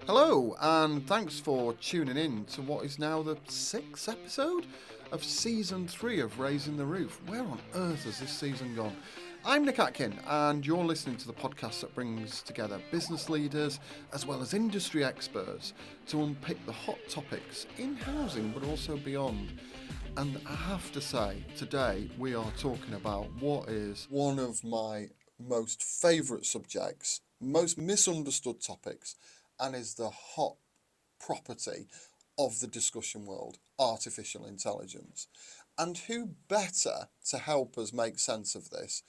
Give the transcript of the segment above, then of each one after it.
Hello, and thanks for tuning in to what is now the 6th episode of Season 3 of Raising the Roof. Where on earth has this season gone? I'm Nick Atkin, and you're listening to the podcast that brings together business leaders as well as industry experts to unpick the hot topics in housing but also beyond. And I have to say, today we are talking about what is one of my most favourite subjects, most misunderstood topics, and is the hot property of the discussion world, artificial intelligence. And who better to help us make sense of this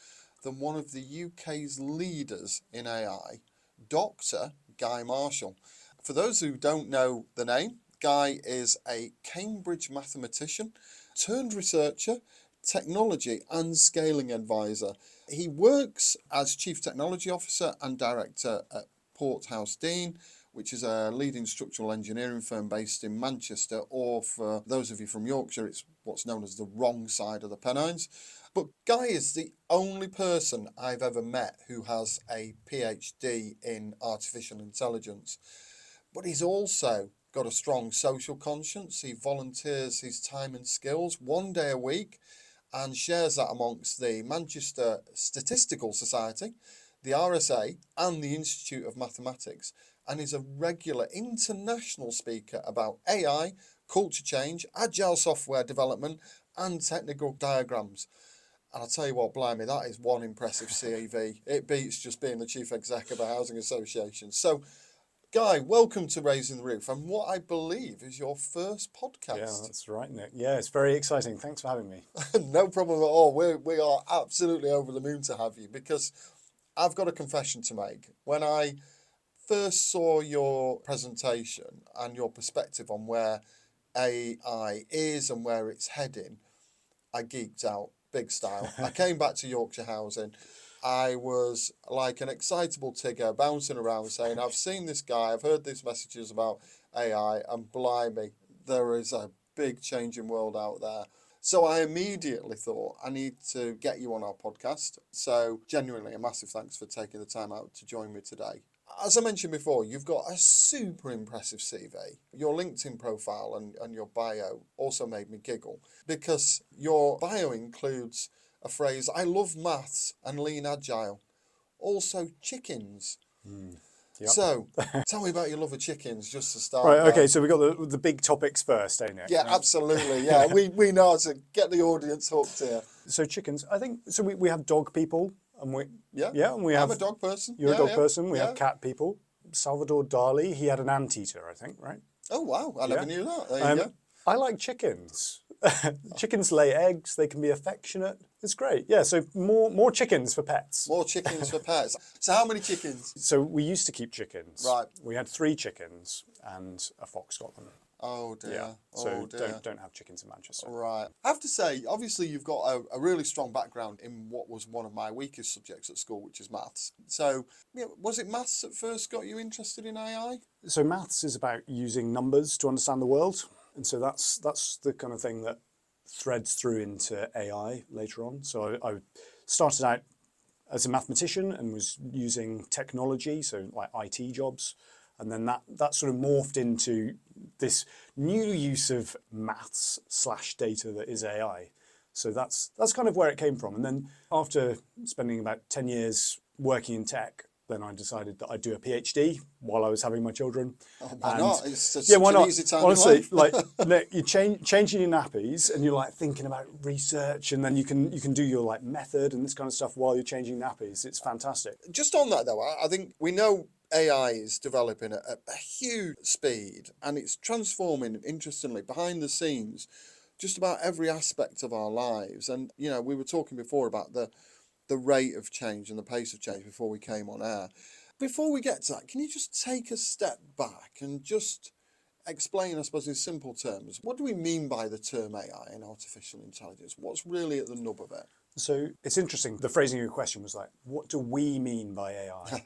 than one of the UK's leaders in AI, Dr. Guy Marshall. For those who don't know the name, Guy is a Cambridge mathematician turned researcher, technology and scaling advisor. He works as Chief Technology Officer and Director at PorthouseDean, which is a leading structural engineering firm based in Manchester, or for those of you from Yorkshire, it's what's known as the wrong side of the Pennines. But Guy is the only person I've ever met who has a PhD in artificial intelligence. But he's also got a strong social conscience. He volunteers his time and skills 1 day a week and shares that amongst the Manchester Statistical Society, the RSA, and the Institute of Mathematics, and is a regular international speaker about AI, culture change, agile software development, and technical diagrams. And I'll tell you what, blimey, that is one impressive CV. It beats just being the chief exec of a housing association. So, Guy, welcome to Raising the Roof, and what I believe is your first podcast. Yeah, that's right, Nick. Yeah, it's very exciting. Thanks for having me. No problem at all. We are absolutely over the moon to have you, because I've got a confession to make. When I first saw your presentation and your perspective on where AI is and where it's heading, I geeked out big style. I came back to Yorkshire Housing. I was like an excitable Tigger bouncing around saying, I've seen this guy, I've heard these messages about AI, and blimey, there is a big changing world out there. So I immediately thought, I need to get you on our podcast. So genuinely, a massive thanks for taking the time out to join me today. As I mentioned before, you've got a super impressive CV. Your LinkedIn profile and your bio also made me giggle, because your bio includes a phrase, I love maths and lean agile. Also chickens. Yep. So tell me about your love of chickens just to start. Right, okay, so we got the big topics first, eh, Nick? Yeah, Right? absolutely. Yeah, we know how to get the audience hooked here. So chickens, I think, so we have dog people, and and we I'm have, a dog person. you're a dog person, we yeah. have cat people. Salvador Dali, he had an anteater, I think, right? Oh, wow, I never knew that. There you go. I like chickens. Chickens lay eggs, they can be affectionate. It's great. Yeah, so more chickens for pets. More chickens for pets. So how many chickens? So we used to keep chickens. Right. We had 3 chickens and a fox got them. Oh dear. Yeah. Oh So dear. don't have chickens in Manchester. Right. I have to say, obviously, you've got a really strong background in what was one of my weakest subjects at school, which is maths. So, was it maths that first got you interested in AI? So maths is about using numbers to understand the world, and so that's the kind of thing that threads through into AI later on. So I started out as a mathematician and was using technology, so like IT jobs, and then that sort of morphed into this new use of maths / data that is AI. So that's kind of where it came from. And then after spending about 10 years working in tech, then I decided that I'd do a PhD while I was having my children. Oh, why not? It's such why an not? easy time Honestly, in life. like you're changing your nappies, and you're like thinking about research, and then you can do your like method and this kind of stuff while you're changing nappies. It's fantastic. Just on that, though, I think we know AI is developing at a huge speed, and it's transforming, interestingly, behind the scenes, just about every aspect of our lives. And, we were talking before about the rate of change and the pace of change before we came on air. Before we get to that, can you just take a step back and just explain, I suppose, in simple terms, what do we mean by the term AI and artificial intelligence? What's really at the nub of it? So it's interesting. The phrasing of your question was like, what do we mean by AI?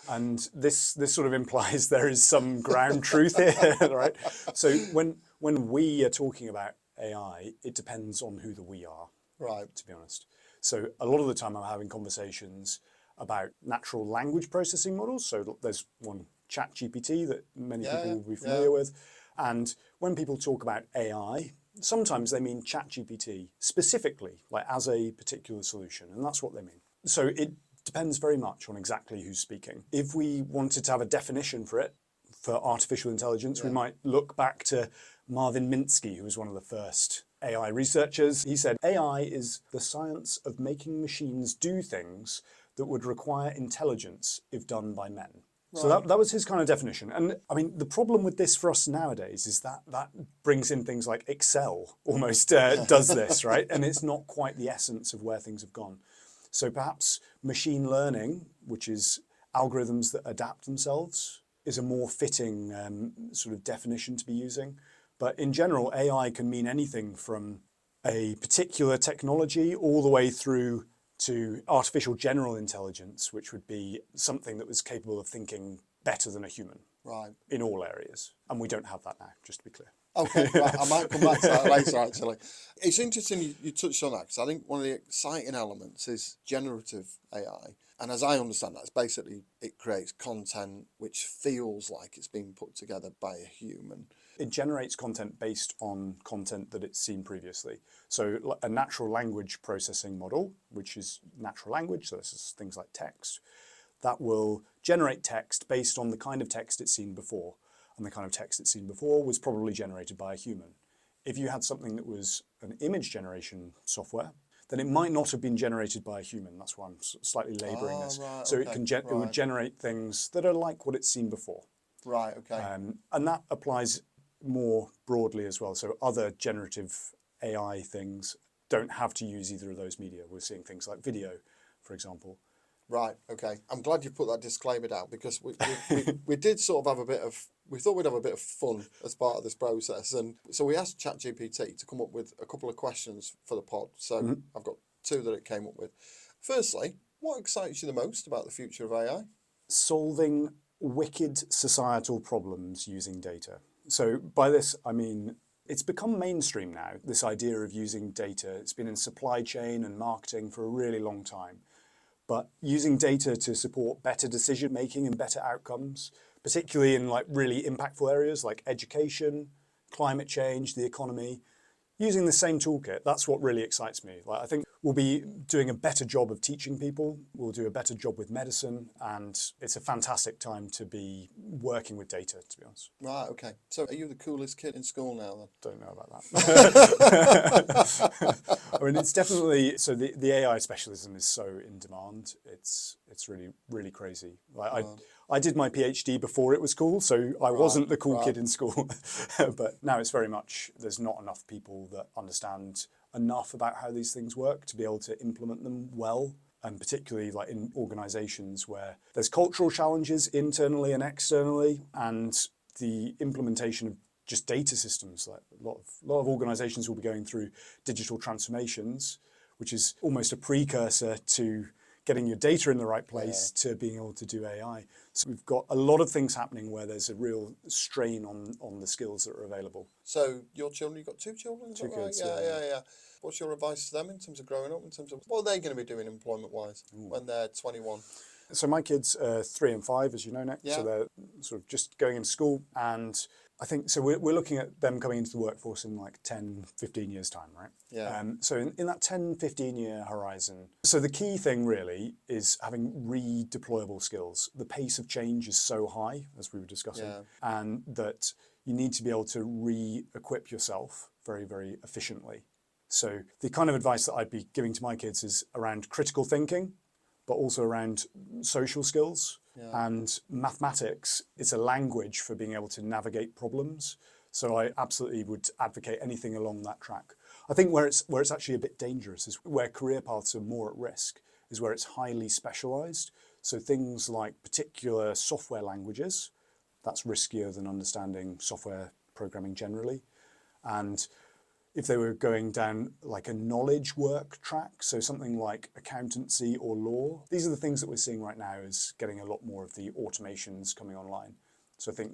And this sort of implies there is some ground truth here, right? So when we are talking about AI, it depends on who the we are, Right. to be honest. So a lot of the time I'm having conversations about natural language processing models. So there's one ChatGPT that many people will be familiar with. And when people talk about AI, sometimes they mean ChatGPT specifically, like as a particular solution, and that's what they mean. So it depends very much on exactly who's speaking. If we wanted to have a definition for it, for artificial intelligence, we might look back to Marvin Minsky, who was one of the first AI researchers. He said, AI is the science of making machines do things that would require intelligence if done by men. Right. So that was his kind of definition. And I mean, the problem with this for us nowadays is that brings in things like Excel almost does this, right? And it's not quite the essence of where things have gone. So perhaps machine learning, which is algorithms that adapt themselves, is a more fitting sort of definition to be using. But in general, AI can mean anything from a particular technology all the way through to artificial general intelligence, which would be something that was capable of thinking better than a human, right, in all areas. And we don't have that now, just to be clear. Okay, right, I might come back to that later, actually. It's interesting you touched on that, because I think one of the exciting elements is generative AI. And as I understand that, it's basically it creates content which feels like it's being put together by a human. It generates content based on content that it's seen previously. So a natural language processing model, which is natural language, so this is things like text, that will generate text based on the kind of text it's seen before. And the kind of text it's seen before was probably generated by a human. If you had something that was an image generation software, then it might not have been generated by a human. That's why I'm slightly labouring this. Right, so okay, it would generate things that are like what it's seen before. Right, okay. And that applies more broadly as well. So other generative AI things don't have to use either of those media. We're seeing things like video, for example. Right, okay. I'm glad you put that disclaimer down, because we did sort of have we thought we'd have a bit of fun as part of this process. And so we asked ChatGPT to come up with a couple of questions for the pod. So I've got two that it came up with. Firstly, what excites you the most about the future of AI? Solving wicked societal problems using data. So by this, I mean, it's become mainstream now, this idea of using data. It's been in supply chain and marketing for a really long time. But using data to support better decision making and better outcomes, particularly in like really impactful areas like education, climate change, the economy, using the same toolkit, that's what really excites me. Like, I think we'll be doing a better job of teaching people, we'll do a better job with medicine, and it's a fantastic time to be working with data, to be honest. Right, okay. So are you the coolest kid in school now then? Don't know about that. I mean, it's definitely, so the AI specialism is so in demand, it's really, really crazy. Like, I did my PhD before it was cool, so I wasn't the cool kid in school. But now it's very much, there's not enough people that understand enough about how these things work to be able to implement them well. And particularly like in organizations where there's cultural challenges internally and externally, and the implementation of just data systems. Like a lot of organizations will be going through digital transformations, which is almost a precursor to getting your data in the right place to being able to do AI. So we've got a lot of things happening where there's a real strain on the skills that are available. So your children, you've got two children, is two that right? kids, Yeah. What's your advice to them in terms of growing up, in terms of what are they going to be doing employment-wise when they're 21? So my kids are 3 and 5, as you know, Nick. Yeah. So they're sort of just going into school. And I think, so we're looking at them coming into the workforce in like 10, 15 years time, right? Yeah. So in that 10, 15 year horizon, so the key thing really is having redeployable skills. The pace of change is so high, as we were discussing, and that you need to be able to re-equip yourself very, very efficiently. So the kind of advice that I'd be giving to my kids is around critical thinking, but also around social skills and mathematics. It's a language for being able to navigate problems. So I absolutely would advocate anything along that track. I think where it's actually a bit dangerous is where career paths are more at risk, is where it's highly specialized. So things like particular software languages, that's riskier than understanding software programming generally. And if they were going down like a knowledge work track, so something like accountancy or law, these are the things that we're seeing right now is getting a lot more of the automations coming online. So I think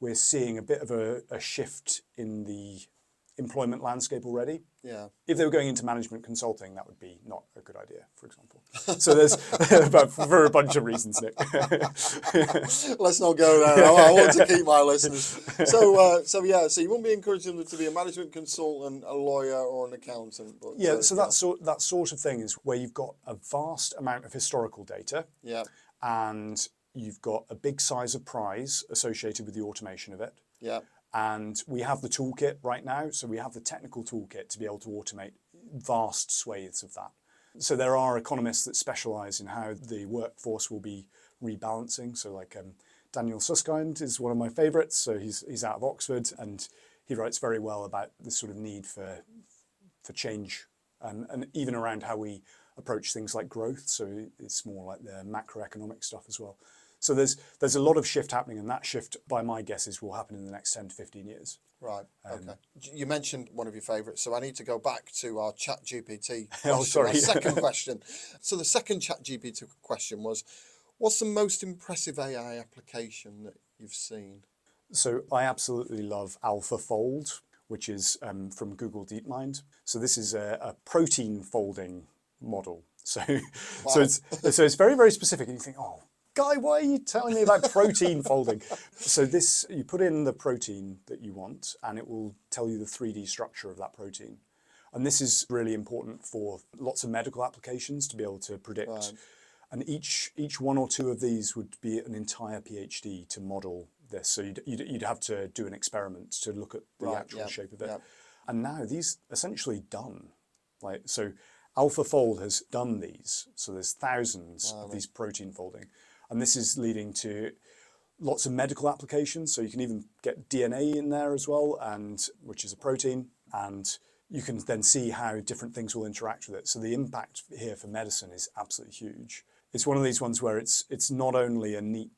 we're seeing a bit of a shift in the employment landscape already. Yeah. If they were going into management consulting, that would be not a good idea, for example. So there's, but for a bunch of reasons, Nick. Let's not go there. I want to keep my listeners. So so you wouldn't be encouraging them to be a management consultant, a lawyer, or an accountant. But, Yeah, so that sort of thing is where you've got a vast amount of historical data. Yeah. And you've got a big size of prize associated with the automation of it. Yeah. And we have the toolkit right now, so we have the technical toolkit to be able to automate vast swathes of that. So there are economists that specialize in how the workforce will be rebalancing. So like Daniel Susskind is one of my favorites. So he's out of Oxford, and he writes very well about this sort of need for change, and even around how we approach things like growth. So it's more like the macroeconomic stuff as well. So there's a lot of shift happening, and that shift, by my guesses, will happen in the next 10 to 15 years. Right. Okay. You mentioned one of your favourites, so I need to go back to our ChatGPT question. Oh, sorry. Our second question. So the second ChatGPT question was, what's the most impressive AI application that you've seen? So I absolutely love AlphaFold, which is from Google DeepMind. So this is a protein folding model. So Wow. so it's very, very specific, and you think, oh, Guy, why are you telling me about protein folding? So this, you put in the protein that you want, and it will tell you the 3D structure of that protein. And this is really important for lots of medical applications to be able to predict. Right. And each one or two of these would be an entire PhD to model this. So you'd have to do an experiment to look at the actual shape of it. Yep. And now these essentially done. So AlphaFold has done these. So there's thousands of these protein folding. And this is leading to lots of medical applications. So you can even get DNA in there as well, which is a protein. And you can then see how different things will interact with it. So the impact here for medicine is absolutely huge. It's one of these ones where it's not only a neat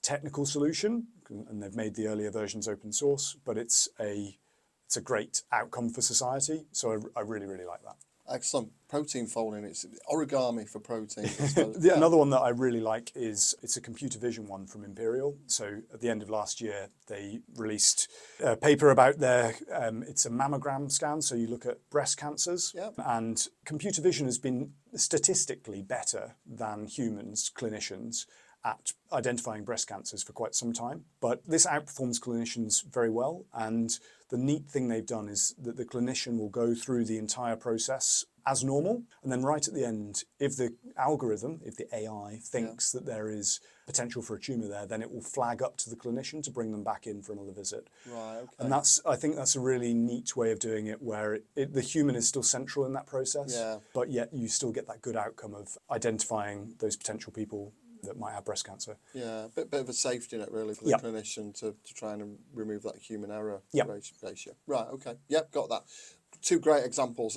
technical solution, and they've made the earlier versions open source, but it's a great outcome for society. So I really, really like that. Excellent. Protein folding, it's origami for protein. I suppose. Another one that I really like is, it's a computer vision one from Imperial. So at the end of last year, they released a paper about it's a mammogram scan. So you look at breast cancers, and computer vision has been statistically better than humans, clinicians, at identifying breast cancers for quite some time. But this outperforms clinicians very well. And the neat thing they've done is that the clinician will go through the entire process as normal. And then right at the end, if the algorithm, if the AI thinks that there is potential for a tumour there, then it will flag up to the clinician to bring them back in for another visit. Right, okay. And I think that's a really neat way of doing it, where the human is still central in that process, but yet you still get that good outcome of identifying those potential people that might have breast cancer. Yeah, a bit of a safety net really for the clinician to try and remove that human error ratio. Right, okay. Yep, got that. Two great examples.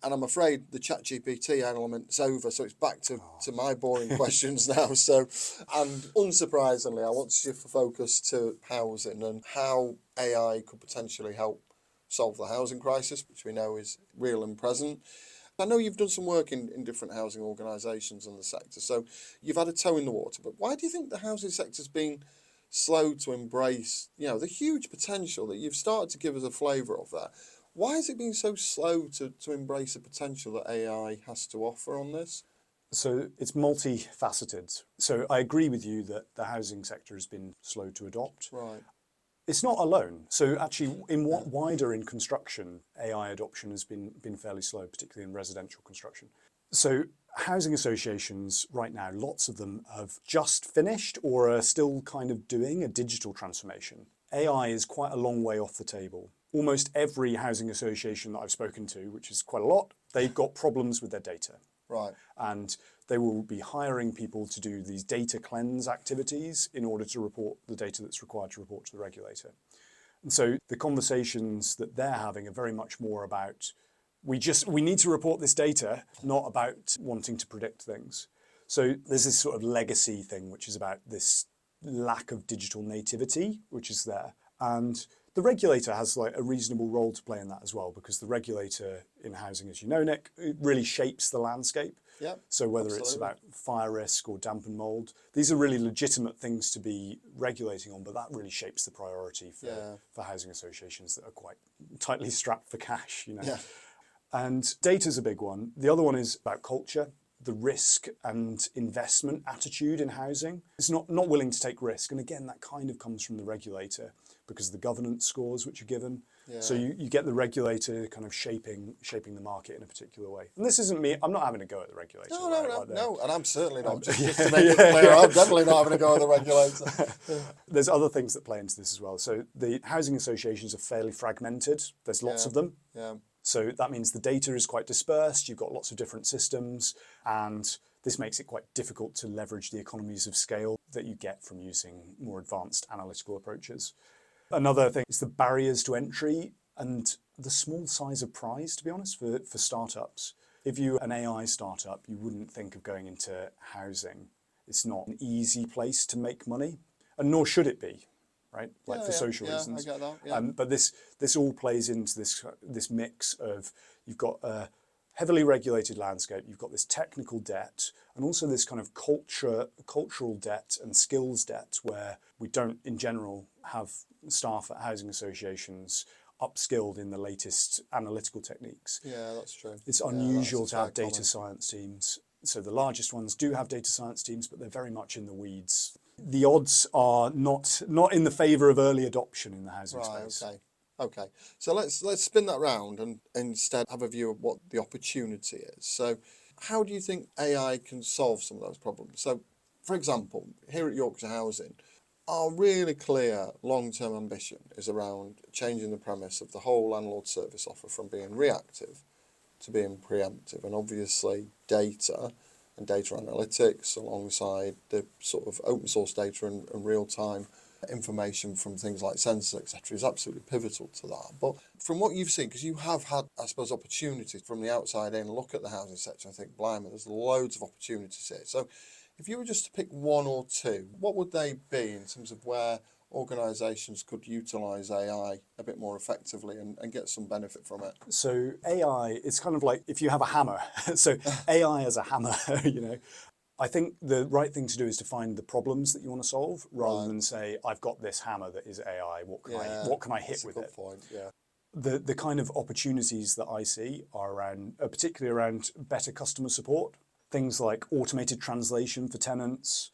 And I'm afraid the ChatGPT element's over, so it's back to my boring questions now. So, and unsurprisingly, I want to shift the focus to housing and how AI could potentially help solve the housing crisis, which we know is real and present. I know you've done some work in different housing organisations in the sector, so you've had a toe in the water. But why do you think the housing sector's been slow to embrace, the huge potential that you've started to give us a flavour of that? Why has it been so slow to embrace the potential that AI has to offer on this? So it's multifaceted. So I agree with you that the housing sector has been slow to adopt. Right. It's not alone. So actually, wider in construction, AI adoption has been fairly slow, particularly in residential construction. So housing associations right now, lots of them have just finished or are still kind of doing a digital transformation. AI is quite a long way off the table. Almost every housing association that I've spoken to, which is quite a lot, they've got problems with their data. Right. And they will be hiring people to do these data cleanse activities in order to report the data that's required to report to the regulator. And so the conversations that they're having are very much more about, we need to report this data, not about wanting to predict things. So there's this sort of legacy thing, which is about this lack of digital nativity, which is there. And The regulator has like a reasonable role to play in that as well, because the regulator in housing, as you know, Nick, it really shapes the landscape. Yeah, So whether absolutely. it's about fire risk or damp and mold, these are really legitimate things to be regulating on, but that really shapes the priority for housing associations that are quite tightly strapped for cash, you know. Yeah. And data's a big one. The other one is about culture, the risk and investment attitude in housing. It's not willing to take risk. And again, that kind of comes from the regulator because of the governance scores which are given. Yeah. So you get the regulator kind of shaping the market in a particular way. And this isn't me, I'm not having a go at the regulator. No, and I'm certainly not. Just to make it clear, I'm definitely not having a go at the regulator. There's other things that play into this as well. So the housing associations are fairly fragmented. There's lots of them. Yeah. So that means the data is quite dispersed, you've got lots of different systems, and this makes it quite difficult to leverage the economies of scale that you get from using more advanced analytical approaches. Another thing is the barriers to entry and the small size of prize, to be honest, for startups. If you're an AI startup, you wouldn't think of going into housing. It's not an easy place to make money, and nor should it be. Right, like for social reasons. I get that, yeah. But this all plays into this mix of you've got a heavily regulated landscape, you've got this technical debt, and also this kind of cultural debt and skills debt, where we don't, in general, have staff at housing associations upskilled in the latest analytical techniques. Yeah, that's true. It's unusual to have data science teams. So the largest ones do have data science teams, but they're very much in the weeds. The odds are not in the favour of early adoption in the housing space. Okay. So let's spin that round and instead have a view of what the opportunity is. So how do you think AI can solve some of those problems? So, for example, here at Yorkshire Housing, our really clear long-term ambition is around changing the premise of the whole landlord service offer from being reactive to being preemptive. And obviously data and data analytics alongside the sort of open source data and real-time information from things like sensors, etc., is absolutely pivotal to that. But from what you've seen, because you have had, I suppose, opportunities from the outside in, look at the housing sector and think, blimey, there's loads of opportunities here. So if you were just to pick one or two, what would they be in terms of where organisations could utilise AI a bit more effectively and get some benefit from it? So AI, it's kind of like if you have a hammer. So AI as a hammer, you know. I think the right thing to do is to find the problems that you want to solve rather than say, I've got this hammer that is AI, what can I hit with it? That's a good point, yeah. The kind of opportunities that I see are particularly around better customer support, things like automated translation for tenants,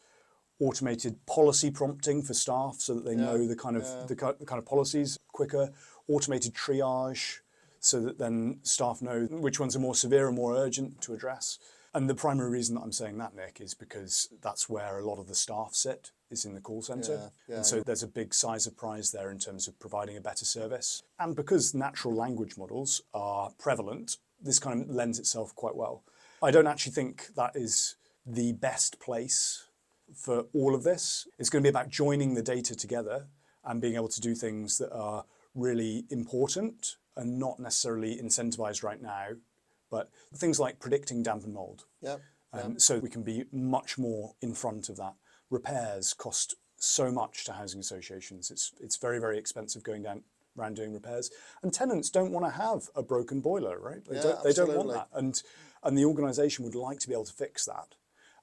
automated policy prompting for staff so that they know the kind of policies quicker, automated triage so that then staff know which ones are more severe and more urgent to address. And the primary reason that I'm saying that, Nick, is because that's where a lot of the staff sit, is in the call centre. And so there's a big size of prize there in terms of providing a better service. And because natural language models are prevalent, this kind of lends itself quite well. I don't actually think that is the best place for all of this. It's going to be about joining the data together and being able to do things that are really important and not necessarily incentivized right now, but things like predicting damp and mold. So we can be much more in front of that. Repairs cost so much to housing associations. It's very, very expensive going around doing repairs. And tenants don't want to have a broken boiler, right? They don't want that. And the organisation would like to be able to fix that.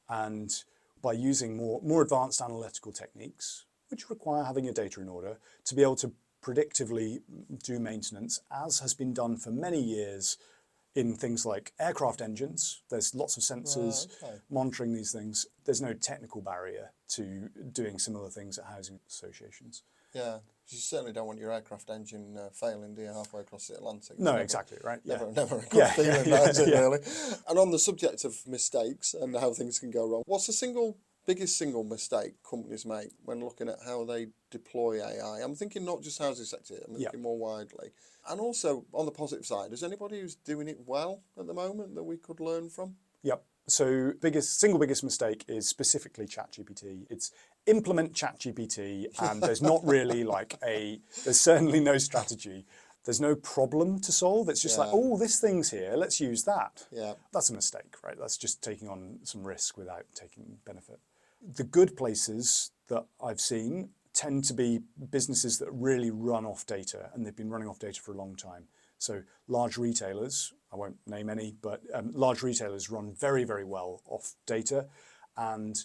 And by using more advanced analytical techniques, which require having your data in order, to be able to predictively do maintenance, as has been done for many years in things like aircraft engines. There's lots of sensors monitoring these things. There's no technical barrier to doing similar things at housing associations. Yeah, you certainly don't want your aircraft engine failing, do you, halfway across the Atlantic? No, exactly, right. Never a good feeling, is it, really? And on the subject of mistakes and how things can go wrong, what's the biggest single mistake companies make when looking at how they deploy AI? I'm thinking not just housing sector, I'm thinking more widely. And also, on the positive side, is anybody who's doing it well at the moment that we could learn from? Yep. So single biggest mistake is specifically ChatGPT. It's implement ChatGPT, and there's not really there's certainly no strategy. There's no problem to solve. It's just like, oh, this thing's here, let's use that. Yeah. That's a mistake, right? That's just taking on some risk without taking benefit. The good places that I've seen tend to be businesses that really run off data, and they've been running off data for a long time. So large retailers, I won't name any, but large retailers run very, very well off data. And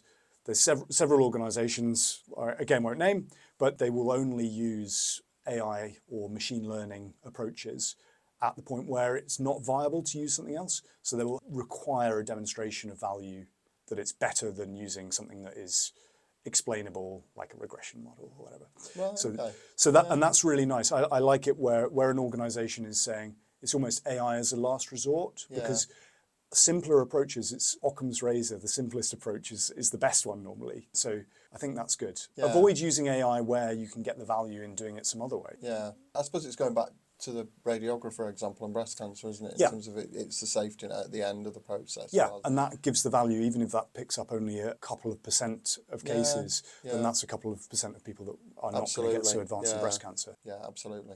there's several organizations, again, won't name, but they will only use AI or machine learning approaches at the point where it's not viable to use something else. So they will require a demonstration of value that it's better than using something that is explainable, like a regression model or whatever. Right, So, okay. and that's really nice. I like it where an organization is saying it's almost AI as a last resort, because simpler approaches, it's Occam's razor, the simplest approach is the best one normally. So I think that's good. Yeah. Avoid using AI where you can get the value in doing it some other way. Yeah, I suppose it's going back to the radiographer example on breast cancer, isn't it? In terms of it's the safety net at the end of the process. Yeah, and that gives the value, even if that picks up only a couple of percent of cases, Yeah. then that's a couple of percent of people that are not going to get so advanced in breast cancer. Yeah, absolutely.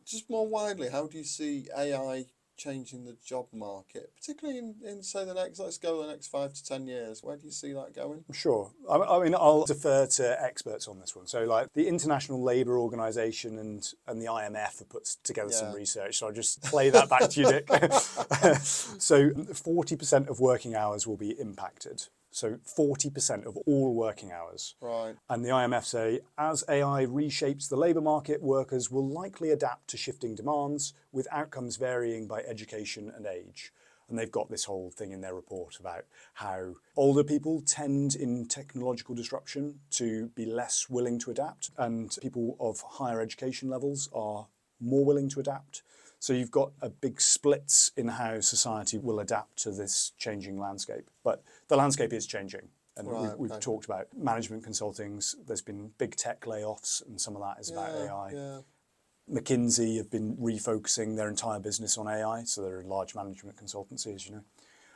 Just more widely, how do you see AI changing the job market, particularly in say the next 5 to 10 years? Where do you see that going? Sure. I mean, I'll defer to experts on this one. So like the International Labour Organization and the IMF have put together some research. So I'll just play that back to you, Nick. So 40% of working hours will be impacted. So 40% of all working hours. Right. And the IMF say, as AI reshapes the labour market, workers will likely adapt to shifting demands, with outcomes varying by education and age. And they've got this whole thing in their report about how older people tend in technological disruption to be less willing to adapt, and people of higher education levels are more willing to adapt. So you've got a big splits in how society will adapt to this changing landscape. But the landscape is changing. And we've talked about management consultings. There's been big tech layoffs, and some of that is about AI. Yeah. McKinsey have been refocusing their entire business on AI. So they're a large management consultancy, as you know.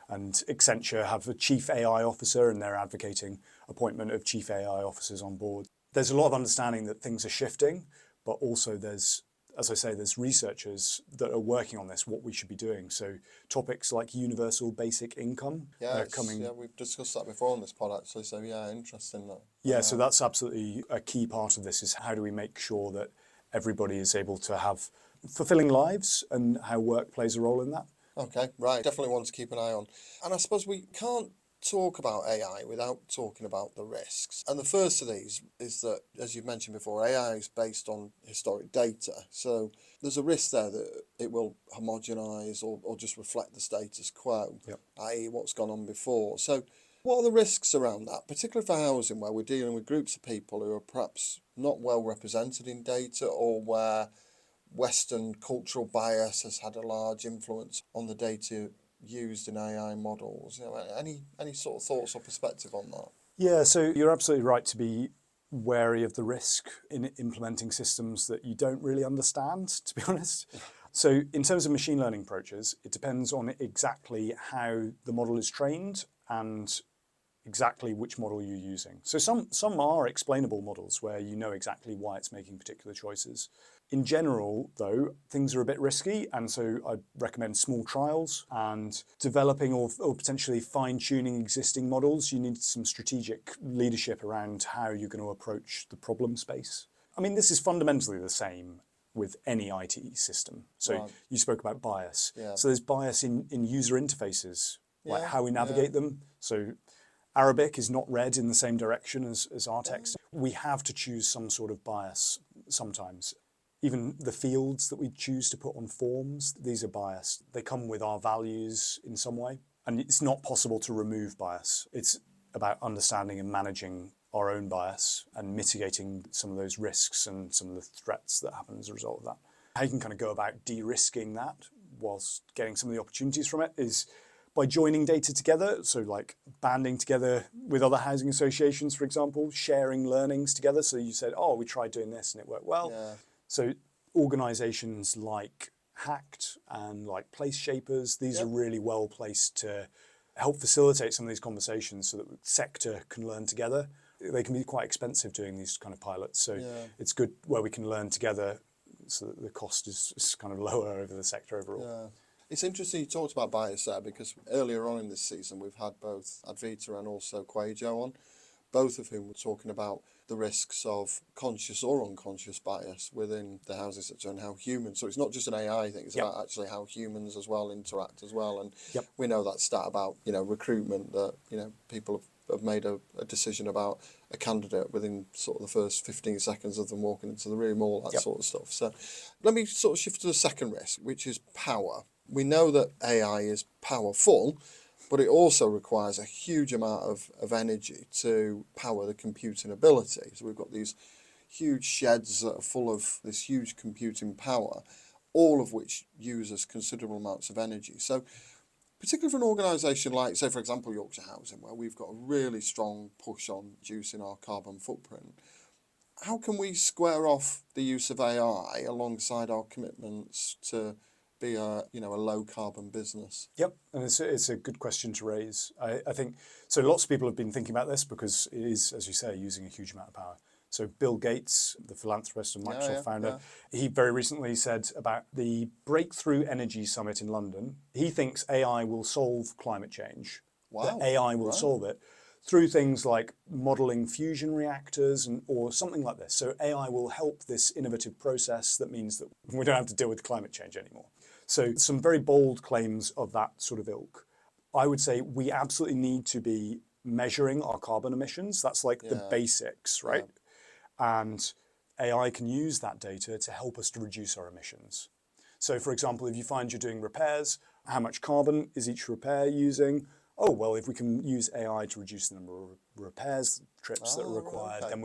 And Accenture have a chief AI officer, and they're advocating appointment of chief AI officers on board. There's a lot of understanding that things are shifting, but also there's, as I say, there's researchers that are working on this, what we should be doing. So topics like universal basic income are coming. Yeah, we've discussed that before on this pod actually. So yeah, interesting that. Yeah, so that's absolutely a key part of this, is how do we make sure that everybody is able to have fulfilling lives, and how work plays a role in that. Okay, right. Definitely one to keep an eye on. And I suppose we can't talk about AI without talking about the risks. And the first of these is that, as you've mentioned before, AI is based on historic data. So there's a risk there that it will homogenise or just reflect the status quo, i.e. what's gone on before. So what are the risks around that, particularly for housing, where we're dealing with groups of people who are perhaps not well represented in data, or where Western cultural bias has had a large influence on the data used in AI models? Any sort of thoughts or perspective on that? Yeah, so you're absolutely right to be wary of the risk in implementing systems that you don't really understand, to be honest. So in terms of machine learning approaches, it depends on exactly how the model is trained and exactly which model you're using. So some are explainable models where you know exactly why it's making particular choices. In general, though, things are a bit risky, and so I'd recommend small trials and developing or potentially fine-tuning existing models. You need some strategic leadership around how you're going to approach the problem space. I mean, this is fundamentally the same with any IT system. So you spoke about bias. Yeah. So there's bias in user interfaces, like how we navigate them. So Arabic is not read in the same direction as our text. We have to choose some sort of bias sometimes. Even the fields that we choose to put on forms, these are biased. They come with our values in some way. And it's not possible to remove bias. It's about understanding and managing our own bias and mitigating some of those risks and some of the threats that happen as a result of that. How you can kind of go about de-risking that whilst getting some of the opportunities from it is by joining data together. So like banding together with other housing associations, for example, sharing learnings together. So you said, oh, we tried doing this and it worked well. Yeah. So organizations like Hacked and like Place Shapers, these are really well placed to help facilitate some of these conversations so that the sector can learn together. They can be quite expensive doing these kind of pilots. So it's good where we can learn together so that the cost is kind of lower over the sector overall. Yeah. It's interesting you talked about bias there, because earlier on in this season we've had both Advita and also Quajo on, both of whom were talking about the risks of conscious or unconscious bias within the housing sector and how humans, so it's not just an AI thing, it's about actually how humans as well interact as well. And we know that stat about, recruitment, that, people have made a decision about a candidate within sort of the first 15 seconds of them walking into the room, all that sort of stuff. So let me sort of shift to the second risk, which is power. We know that AI is powerful, but it also requires a huge amount of energy to power the computing ability. So we've got these huge sheds that are full of this huge computing power, all of which uses considerable amounts of energy. So particularly for an organisation like, say, for example, Yorkshire Housing, where we've got a really strong push on reducing our carbon footprint, how can we square off the use of AI alongside our commitments to be a low carbon business? Yep, and it's a good question to raise. I think so. Lots of people have been thinking about this because it is, as you say, using a huge amount of power. So Bill Gates, the philanthropist and Microsoft founder, he very recently said about the Breakthrough Energy Summit in London, he thinks AI will solve climate change. Wow. That AI will solve it through things like modeling fusion reactors or something like this. So AI will help this innovative process that means that we don't have to deal with climate change anymore. So some very bold claims of that sort of ilk. I would say we absolutely need to be measuring our carbon emissions. That's like the basics, right? And AI can use that data to help us to reduce our emissions. So for example, if you find you're doing repairs, how much carbon is each repair using? Oh, well, if we can use AI to reduce the number of repairs trips that are required, then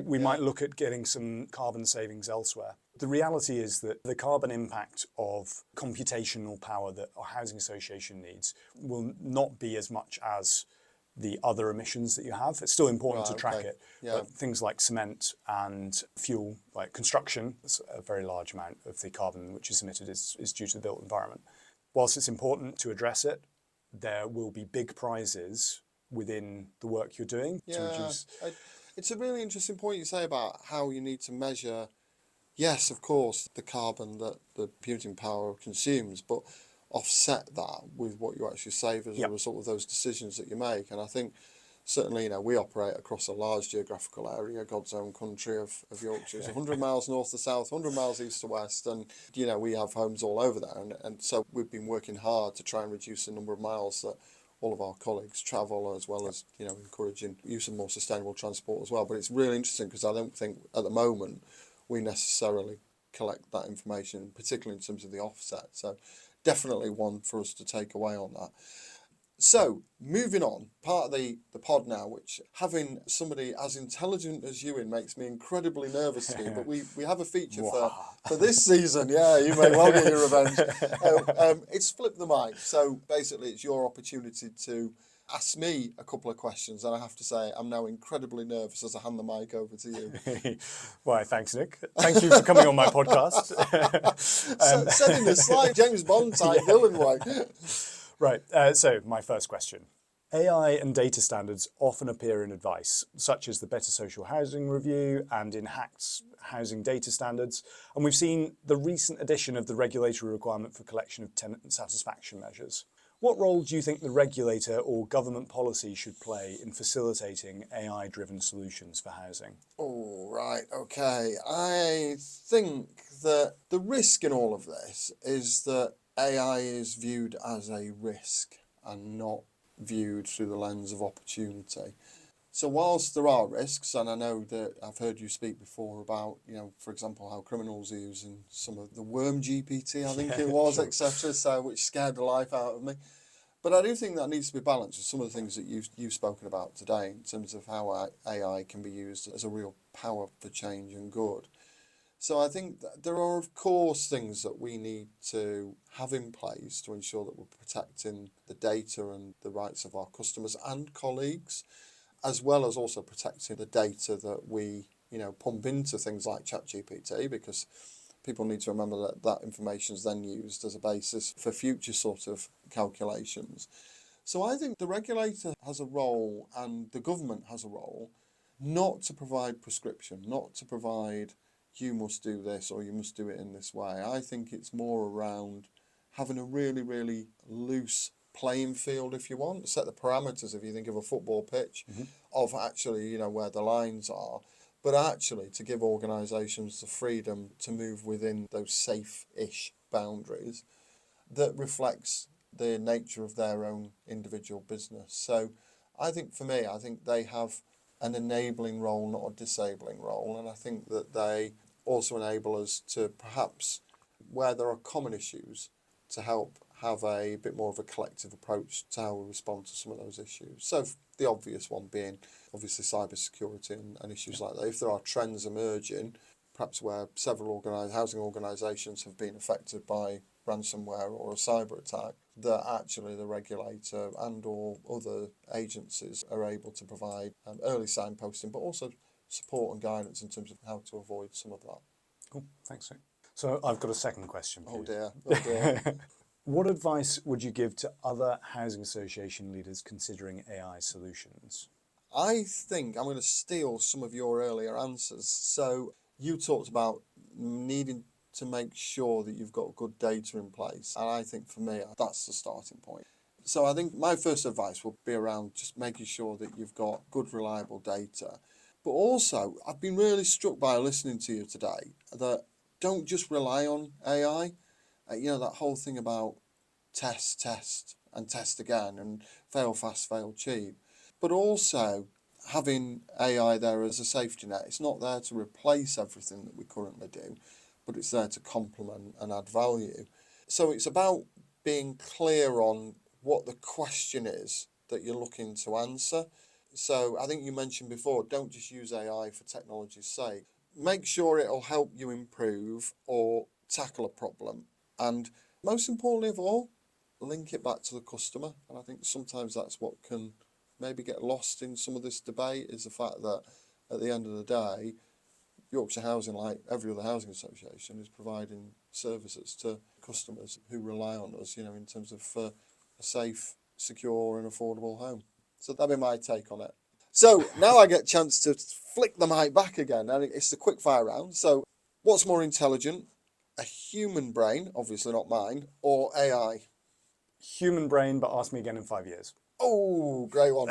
we might look at getting some carbon savings elsewhere. The reality is that the carbon impact of computational power that our housing association needs will not be as much as the other emissions that you have. It's still important to track it, but things like cement and fuel, like construction, a very large amount of the carbon which is emitted is due to the built environment. Whilst it's important to address it, there will be big prizes within the work you're doing to reduce. It's a really interesting point you say about how you need to measure, yes, of course, the carbon that the computing power consumes, but offset that with what you actually save as a result of those decisions that you make. And I think certainly, we operate across a large geographical area, God's own country of Yorkshire. It's 100 miles north to south, 100 miles east to west, and, we have homes all over there. And so we've been working hard to try and reduce the number of miles that all of our colleagues travel, as well as, encouraging use of more sustainable transport as well. But it's really interesting because I don't think at the moment we necessarily collect that information, particularly in terms of the offset. So definitely one for us to take away on that. So, moving on, part of the pod now, which having somebody as intelligent as you in makes me incredibly nervous to do, but we have a feature for this season. Yeah, you may well get your revenge. It's Flip the Mic. So basically it's your opportunity to ask me a couple of questions, and I have to say I'm now incredibly nervous as I hand the mic over to you. Why, thanks, Nick. Thank you for coming on my podcast. Setting a slight James Bond type villain way. Right, so my first question. AI and data standards often appear in advice, such as the Better Social Housing Review and in HACT's housing data standards. And we've seen the recent addition of the regulatory requirement for collection of tenant satisfaction measures. What role do you think the regulator or government policy should play in facilitating AI-driven solutions for housing? Oh, right, okay. I think that the risk in all of this is that AI is viewed as a risk and not viewed through the lens of opportunity. So whilst there are risks, and I know that I've heard you speak before about, for example, how criminals are using some of the worm GPT, I think it was, etc., so which scared the life out of me. But I do think that needs to be balanced with some of the things that you've spoken about today in terms of how AI can be used as a real power for change and good. So I think that there are, of course, things that we need to have in place to ensure that we're protecting the data and the rights of our customers and colleagues, as well as also protecting the data that we, pump into things like ChatGPT, because people need to remember that that information is then used as a basis for future sort of calculations. So I think the regulator has a role and the government has a role not to provide prescription, not to provide you must do this or you must do it in this way. I think it's more around having a really, really loose playing field, if you want, set the parameters, if you think of a football pitch, of actually, where the lines are, but actually to give organisations the freedom to move within those safe-ish boundaries that reflects the nature of their own individual business. So I think they have an enabling role, not a disabling role, and I think that they also enable us to perhaps, where there are common issues, to help have a bit more of a collective approach to how we respond to some of those issues. So the obvious one being obviously cybersecurity and issues like that. If there are trends emerging, perhaps where several housing organisations have been affected by ransomware or a cyber attack, that actually the regulator and or other agencies are able to provide early signposting, but also support and guidance in terms of how to avoid some of that. Cool, thanks. So I've got a second question for you. Oh dear. What advice would you give to other housing association leaders considering AI solutions? I think I'm going to steal some of your earlier answers. So you talked about needing to make sure that you've got good data in place. And I think for me, that's the starting point. So I think my first advice will be around just making sure that you've got good, reliable data. But also, I've been really struck by listening to you today that don't just rely on AI. That whole thing about test, and test again, and fail fast, fail cheap. But also having AI there as a safety net. It's not there to replace everything that we currently do, but it's there to complement and add value. So it's about being clear on what the question is that you're looking to answer. So I think you mentioned before, don't just use AI for technology's sake. Make sure it'll help you improve or tackle a problem. And most importantly of all, link it back to the customer. And I think sometimes that's what can maybe get lost in some of this debate, is the fact that at the end of the day, Yorkshire Housing, like every other housing association, is providing services to customers who rely on us, in terms of a safe, secure and affordable home. So that'd be my take on it. So now I get a chance to flick the mic back again, and it's the quick fire round. So what's more intelligent, a human brain, obviously not mine, or AI? Human brain, but ask me again in 5 years. Oh, great one.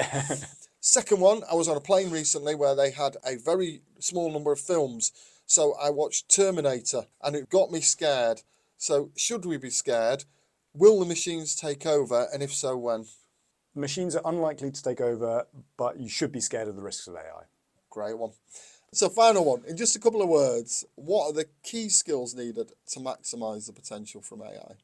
Second one, I was on a plane recently where they had a very small number of films. So I watched Terminator and it got me scared. So should we be scared? Will the machines take over? And if so, when? Machines are unlikely to take over, but you should be scared of the risks of AI. Great one. So final one, in just a couple of words, what are the key skills needed to maximise the potential from AI?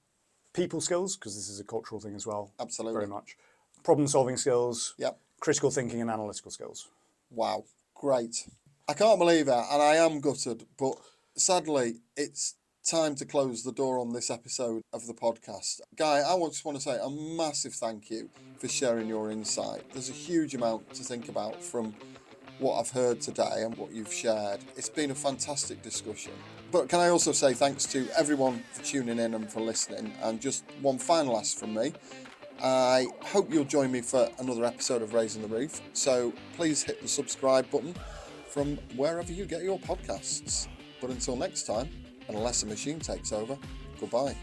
People skills, because this is a cultural thing as well. Absolutely. Very much. Problem solving skills. Yep. Critical thinking and analytical skills. Wow, great. I can't believe it, and I am gutted, but sadly, it's time to close the door on this episode of the podcast. Guy, I just want to say a massive thank you for sharing your insight. There's a huge amount to think about from what I've heard today and what you've shared. It's been a fantastic discussion. But can I also say thanks to everyone for tuning in and for listening, and just one final ask from me. I hope you'll join me for another episode of Raising the Roof, so please hit the subscribe button from wherever you get your podcasts. But until next time, unless a machine takes over, goodbye.